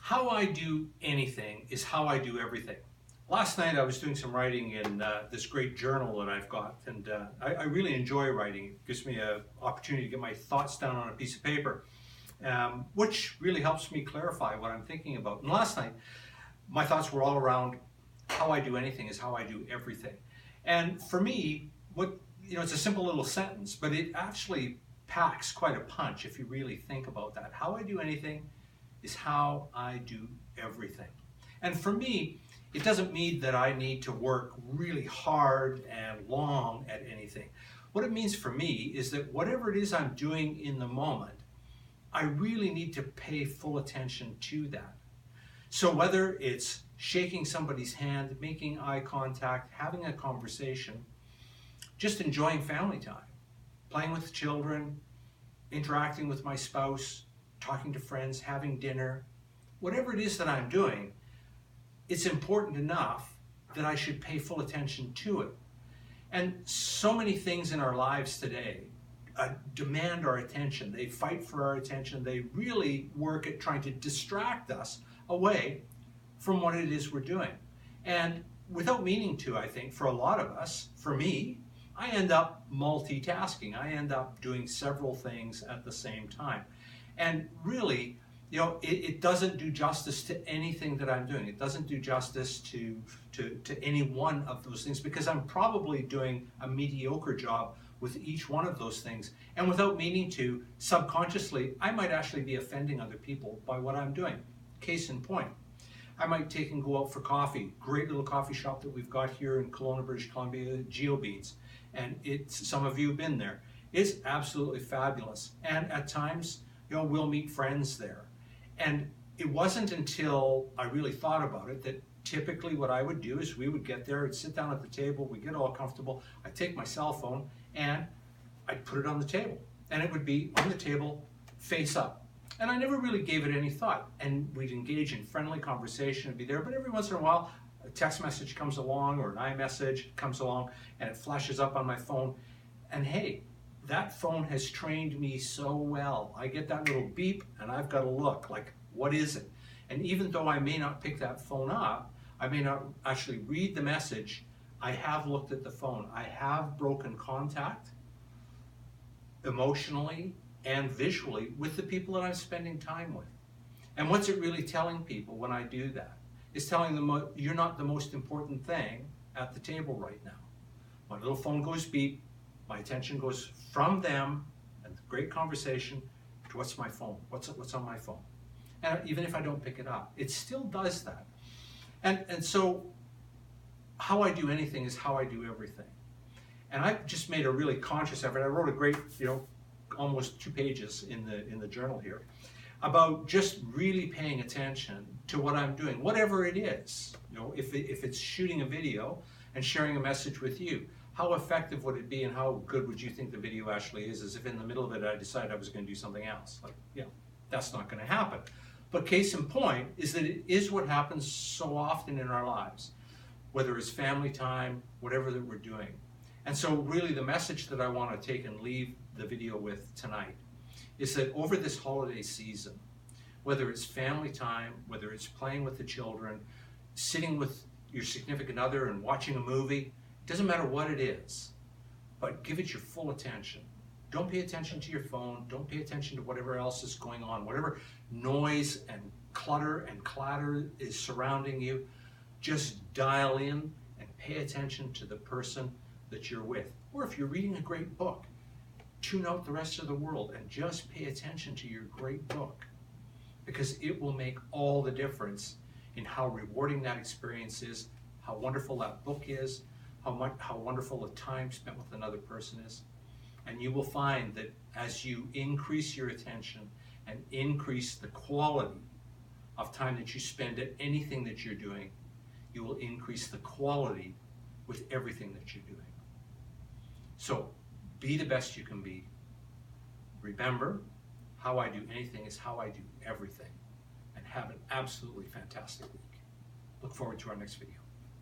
How I do anything is how I do everything. Last night I was doing some writing in this great journal that I've got, and I really enjoy writing. It gives me an opportunity to get my thoughts down on a piece of paper, which really helps me clarify what I'm thinking about. And last night, my thoughts were all around how I do anything is how I do everything. And for me, it's a simple little sentence, but it actually packs quite a punch if you really think about that. How I do anything is how I do everything. And for me, it doesn't mean that I need to work really hard and long at anything. What it means for me is that whatever it is I'm doing in the moment, I really need to pay full attention to that. So whether it's shaking somebody's hand, making eye contact, having a conversation, just enjoying family time, playing with children, interacting with my spouse, talking to friends, having dinner, whatever it is that I'm doing, it's important enough that I should pay full attention to it. And so many things in our lives today demand our attention. They fight for our attention. They really work at trying to distract us away from what it is we're doing. And without meaning to, I think, for a lot of us, for me, I end up multitasking. I end up doing several things at the same time. And really, it doesn't do justice to anything that I'm doing. It doesn't do justice to any one of those things, because I'm probably doing a mediocre job with each one of those things. And without meaning to, subconsciously, I might actually be offending other people by what I'm doing. Case in point, I might take and go out for coffee. Great little coffee shop that we've got here in Kelowna, British Columbia, GeoBeans. And some of you have been there. It's absolutely fabulous. And at times, we'll meet friends there. And it wasn't until I really thought about it that typically what I would do is we would get there, I'd sit down at the table, we'd get all comfortable, I'd take my cell phone and I'd put it on the table. And it would be on the table, face up. And I never really gave it any thought. And we'd engage in friendly conversation and be there, but every once in a while, a text message comes along or an iMessage comes along and it flashes up on my phone. And hey, that phone has trained me so well. I get that little beep and I've got to look like, what is it? And even though I may not pick that phone up, I may not actually read the message, I have looked at the phone. I have broken contact emotionally and visually with the people that I'm spending time with. And what's it really telling people when I do that? It's telling them you're not the most important thing at the table right now. My little phone goes beep, my attention goes from them and the great conversation to what's my phone, what's on my phone. And even if I don't pick it up, it still does that. And so how I do anything is how I do everything. And I've just made a really conscious effort. I wrote a great, almost 2 pages in the journal here about just really paying attention to what I'm doing, whatever it is. If it's shooting a video and sharing a message with you, how effective would it be and how good would you think the video actually is, as if in the middle of it I decided I was going to do something else? That's not going to happen. But case in point is that it is what happens so often in our lives, whether it's family time, whatever that we're doing. And so really the message that I want to take and leave the video with tonight is that over this holiday season, whether it's family time, whether it's playing with the children, sitting with your significant other and watching a movie, it doesn't matter what it is, but give it your full attention. Don't pay attention to your phone. Don't pay attention to whatever else is going on, whatever noise and clutter and clatter is surrounding you. Just dial in and pay attention to the person that you're with. Or if you're reading a great book, tune out the rest of the world and just pay attention to your great book, because it will make all the difference in how rewarding that experience is, how wonderful that book is, how wonderful the time spent with another person is. And you will find that as you increase your attention and increase the quality of time that you spend at anything that you're doing, you will increase the quality with everything that you're doing. So be the best you can be. Remember, how I do anything is how I do everything. And have an absolutely fantastic week. Look forward to our next video.